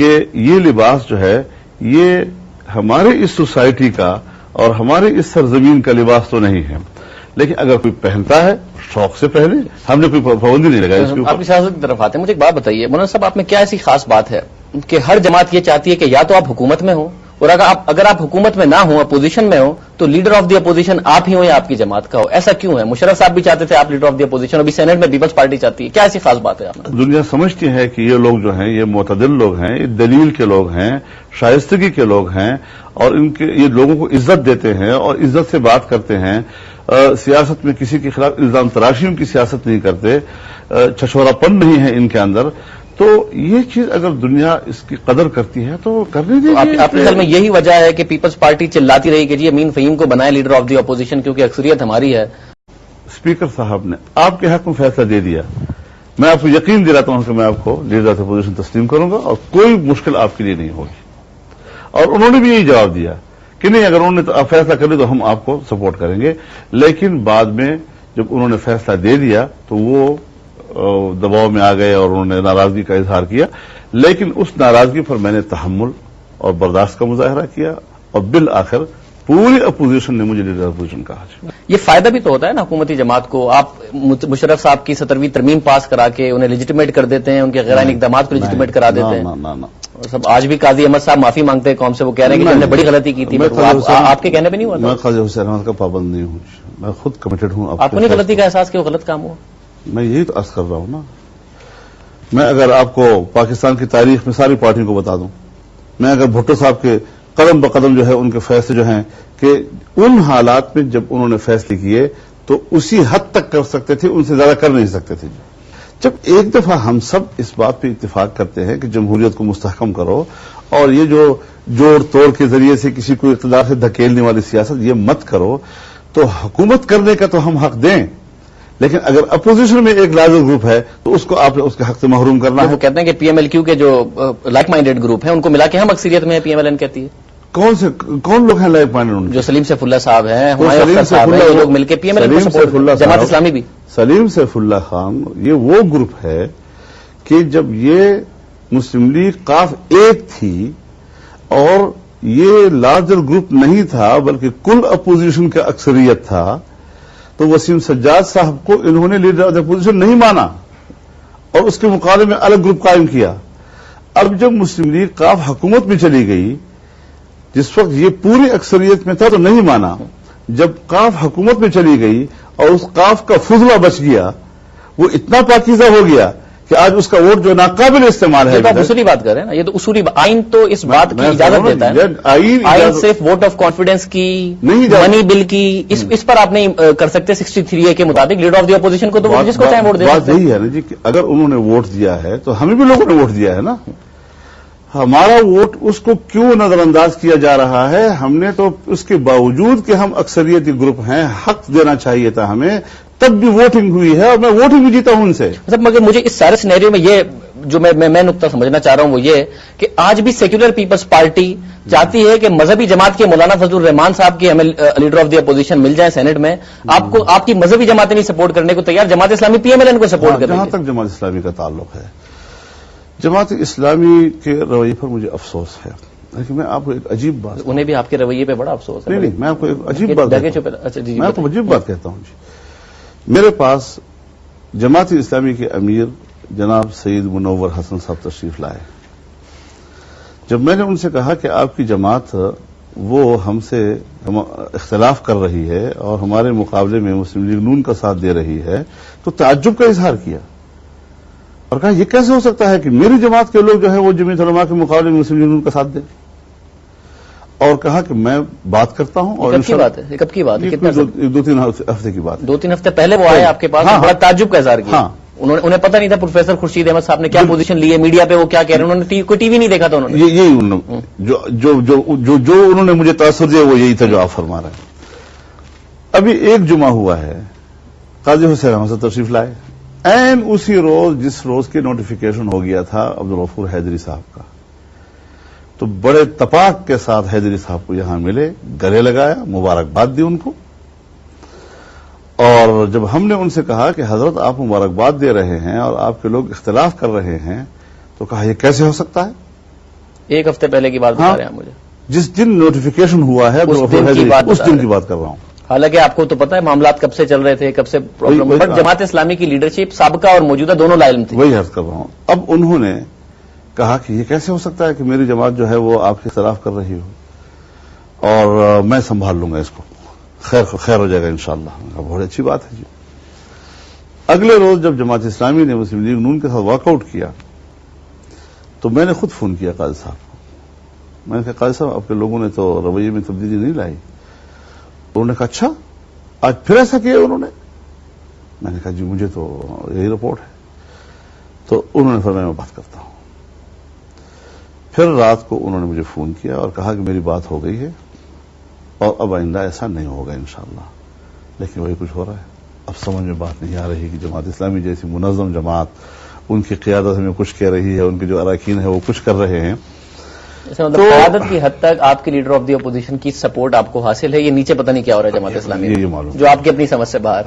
کہ یہ لباس جو ہے یہ ہمارے اس سوسائٹی کا اور ہمارے اس سرزمین کا لباس تو نہیں ہے، لیکن اگر کوئی پہنتا ہے شوق سے پہنے، ہم نے کوئی پابندی نہیں لگائی اس کے اوپر۔ آپ کی سیاست کی طرف آتے ہیں، مجھے ایک بات بتائیے مولانا صاحب، آپ میں کیا ایسی خاص بات ہے کہ ہر جماعت یہ چاہتی ہے کہ یا تو آپ حکومت میں ہوں، اور اگر آپ حکومت میں نہ ہوں، اپوزیشن میں ہوں، تو لیڈر آف دی اپوزیشن آپ ہی ہوں یا آپ کی جماعت کا ہو؟ ایسا کیوں ہے؟ مشرف صاحب بھی چاہتے تھے آپ لیڈر آف دی اپوزیشن، ابھی سینٹ میں پیپلز پارٹی چاہتی ہے، کیا ایسی خاص بات ہے آپ میں؟ دنیا سمجھتی ہے کہ یہ لوگ جو ہیں یہ معتدل لوگ ہیں، یہ دلیل کے لوگ ہیں، شائستگی کے لوگ ہیں، اور یہ لوگوں کو عزت دیتے ہیں اور عزت سے بات کرتے ہیں، سیاست میں کسی کے خلاف الزام تراشیوں کی سیاست نہیں کرتے، چھچورا پن نہیں ہے ان کے اندر۔ تو یہ چیز اگر دنیا اس کی قدر کرتی ہے تو کرنے دیجیے۔ آپ کے خیال میں یہی وجہ ہے کہ پیپلز پارٹی چلاتی رہی کہ جی امین فہیم کو بنائے لیڈر آف دی اپوزیشن کیونکہ اکثریت ہماری ہے؟ اسپیکر صاحب نے آپ کے حق میں فیصلہ دے دیا، میں آپ کو یقین دلاتا ہوں کہ میں آپ کو لیڈر آف اپوزیشن تسلیم کروں گا اور کوئی مشکل آپ کے لیے نہیں ہوگی۔ اور انہوں نے بھی یہی جواب دیا کہ نہیں، اگر انہوں نے فیصلہ کر لیا تو ہم آپ کو سپورٹ کریں گے، لیکن بعد میں جب انہوں نے فیصلہ دے دیا تو وہ دباؤ میں آ گئے اور انہوں نے ناراضگی کا اظہار کیا، لیکن اس ناراضگی پر میں نے تحمل اور برداشت کا مظاہرہ کیا، اور بالآخر پوری اپوزیشن نے مجھے لیڈر اپوزیشن کہا۔ یہ فائدہ بھی تو ہوتا ہے نا حکومتی جماعت کو، آپ مشرف صاحب کی 17ویں ترمیم پاس کرا کے انہیں لیجیٹیمیٹ کر دیتے ہیں، ان کے غیر آئینی اقدامات کو لیجیٹیمیٹ کرا دیتے ہیں۔ سب آج بھی قاضی احمد صاحب معافی مانگتے ہیں قوم سے، وہ کہہ رہے ہیں کہ ہم نے بڑی غلطی کی تھی، آپ کے کہنے پہ نہیں ہوا؟ میں قاضی حسین احمد کا پابند نہیں ہوں، میں خود کمیٹڈ ہوں۔ آپ کو نہیں غلطی کا احساس کہ وہ غلط کام ہوا؟ میں یہی تو عرض کر رہا ہوں نا۔ میں اگر آپ کو پاکستان کی تاریخ میں ساری پارٹیوں کو بتا دوں، میں اگر بھٹو صاحب کے قدم بقدم جو ہے ان کے فیصلے جو ہیں کہ ان حالات میں جب انہوں نے فیصلے کیے تو اسی حد تک کر سکتے تھے، ان سے زیادہ کر نہیں سکتے تھے۔ جب ایک دفعہ ہم سب اس بات پہ اتفاق کرتے ہیں کہ جمہوریت کو مستحکم کرو اور یہ جو جوڑ توڑ کے ذریعے سے کسی کو اقتدار سے دھکیلنے والی سیاست یہ مت کرو، تو حکومت کرنے کا تو ہم حق دیں، لیکن اگر اپوزیشن میں ایک لارجر گروپ ہے تو اس کو آپ نے اس کے حق سے محروم کرنا ہے۔ وہ کہتے ہیں کہ پی ایم ایل کیو کے جو لائک مائنڈیڈ گروپ ہیں ان کو ملا کے ہم اکثریت میں پی ایم ایل این کہتی ہے۔ کون لوگ ہیں لائک مائنڈیڈ؟ جو سلیم سیف اللہ صاحب ہیں، ہمایوں اختر صاحب ہیں، یہ لوگ مل کے پی ایم ایل این کو سپورٹ کرتے ہیں، جماعت اسلامی بھی۔ سلیم سیف اللہ خان یہ وہ گروپ ہے کہ جب یہ مسلم لیگ قاف ایک تھی اور یہ لارجر گروپ نہیں تھا بلکہ کل اپوزیشن کا اکثریت تھا، تو وسیم سجاد صاحب کو انہوں نے لیڈر آف دا اپوزیشن نہیں مانا اور اس کے مقابلے میں الگ گروپ قائم کیا۔ اب جب مسلم لیگ قاف حکومت میں چلی گئی، جس وقت یہ پوری اکثریت میں تھا تو نہیں مانا، جب قاف حکومت میں چلی گئی اور اس قاف کا فضلہ بچ گیا، وہ اتنا پاکیزہ ہو گیا کہ آج اس کا ووٹ جو ناقابل استعمال ہے۔ یہ تو آپ اصولی بات کر رہے ہیں نا، یہ تو اصولی آئین تو اس بات کی اجازت دیتا ہے، آئین صرف ووٹ آف کانفیڈنس کی، منی بل کی، اس پر آپ نہیں کر سکتے 63A کے مطابق لیڈر آف دی اپوزیشن کو، تو جس کو چاہے ووٹ دے۔ بات یہی ہے نا جی کہ اگر انہوں نے ووٹ دیا ہے تو ہمیں بھی لوگوں نے ووٹ دیا ہے نا، ہمارا ووٹ اس کو کیوں نظر انداز کیا جا رہا ہے؟ ہم نے تو اس کے باوجود کہ ہم اکثریتی گروپ ہیں حق دینا چاہیے تھا ہمیں، تب بھی ووٹنگ ہوئی ہے اور میں ووٹنگ بھی جیتا ہوں ان سے۔ مگر مجھے اس سارے سینیریو میں یہ جو میں نقطہ سمجھنا چاہ رہا ہوں وہ یہ کہ آج بھی سیکولر پیپلز پارٹی چاہتی ہے کہ مذہبی جماعت کے مولانا فضل الرحمان صاحب کی ہمیں لیڈر آف دی اپوزیشن مل جائے سینٹ میں، آپ کی مذہبی جماعتیں نہیں سپورٹ کرنے کو تیار، Jamaat Islami P M L N کو سپورٹ کرنے۔ جہاں تک جماعت اسلامی کا تعلق ہے، جماعت اسلامی کے رویے پر مجھے افسوس ہے، لیکن میں آپ کو ایک عجیب بات، انہیں بھی آپ کے رویے پہ بڑا افسوس ہے۔ نہیں، میں آپ کو ایک عجیب بات میں آپ کو عجیب بات کہتا ہوں جی۔ میرے پاس جماعت اسلامی کے امیر جناب سید منور حسن صاحب تشریف لائے۔ جب میں نے ان سے کہا کہ آپ کی جماعت وہ ہم سے اختلاف کر رہی ہے اور ہمارے مقابلے میں مسلم لیگ نون کا ساتھ دے رہی ہے، تو تعجب کا اظہار کیا اور کہا یہ کیسے ہو سکتا ہے کہ میری جماعت کے لوگ جو ہے وہ جمعیت علماء کے مقابلے میں مسلم لیگ نون کا ساتھ دیں، اور کہا کہ میں بات کرتا ہوں۔ اور کب کی بات ہے؟ کب کی بات ہے؟ 2-3 ہفتے کی بات ہے۔ 2-3 ہفتے پہلے وہ آئے آپ کے پاس، بڑا تعجب کا اظہار کیا۔ انہیں پتہ نہیں تھا پروفیسر خورشید احمد صاحب نے کیا پوزیشن لی ہے، میڈیا پہ وہ کیا کہہ رہے ہیں، انہوں نے کوئی ٹی وی نہیں دیکھا تھا، انہوں نے یہی جو انہوں نے مجھے تاثر دیا وہ یہی تھا جو آپ فرما رہے ہیں۔ ابھی ایک جمعہ ہوا ہے، قاضی حسین احمد صاحب تشریف لائے، این اسی روز جس روز کے نوٹیفیکیشن ہو گیا تھا عبدالغفور حیدری صاحب کا، تو بڑے تپاک کے ساتھ حیدری صاحب کو یہاں ملے، گلے لگایا، مبارکباد دی ان کو، اور جب ہم نے ان سے کہا کہ حضرت آپ مبارکباد دے رہے ہیں اور آپ کے لوگ اختلاف کر رہے ہیں، تو کہا یہ کیسے ہو سکتا ہے، ایک ہفتے پہلے کی بات بتا رہے ہیں مجھے. جس دن نوٹیفیکیشن ہوا ہے اس دن کی بات کر رہا ہوں. حالانکہ آپ کو تو پتا ہے معاملات کب سے چل رہے تھے, کب سے پرابلم, بٹ جماعت اسلامی کی لیڈرشپ سابقہ اور موجودہ دونوں لا علم تھی. وہی عرض کر رہا ہوں. اب انہوں نے کہا کہ یہ کیسے ہو سکتا ہے کہ میری جماعت جو ہے وہ آپ کے خلاف کر رہی ہو اور میں سنبھال لوں گا اس کو, خیر ہو جائے گا انشاءاللہ. بہت اچھی بات ہے جی. اگلے روز جب جماعت اسلامی نے مسلم لیگ نون کے ساتھ واک آؤٹ کیا تو میں نے خود فون کیا قاضی صاحب کو. میں نے کہا قاضی صاحب آپ کے لوگوں نے تو رویے میں تبدیلی نہیں لائی. انہوں نے کہا اچھا آج پھر ایسا کیا انہوں نے. میں نے کہا جی مجھے تو یہی رپورٹ ہے. تو انہوں نے فرمایا میں بات کرتا ہوں. پھر رات کو انہوں نے مجھے فون کیا اور کہا کہ میری بات ہو گئی ہے اور اب آئندہ ایسا نہیں ہوگا انشاءاللہ. لیکن وہی کچھ ہو رہا ہے. اب سمجھ میں بات نہیں آ رہی کہ جماعت اسلامی جیسی منظم جماعت, ان کی قیادت ہمیں کچھ کہہ رہی ہے, ان کے جو اراکین ہیں وہ کچھ کر رہے ہیں. مطلب قیادت کی حد تک آپ کے لیڈر آف دی اپوزیشن کی سپورٹ آپ کو حاصل ہے, یہ نیچے پتہ نہیں کیا ہو رہا ہے جماعت اسلامی یہ معلوم جو آپ کی اپنی سمجھ سے باہر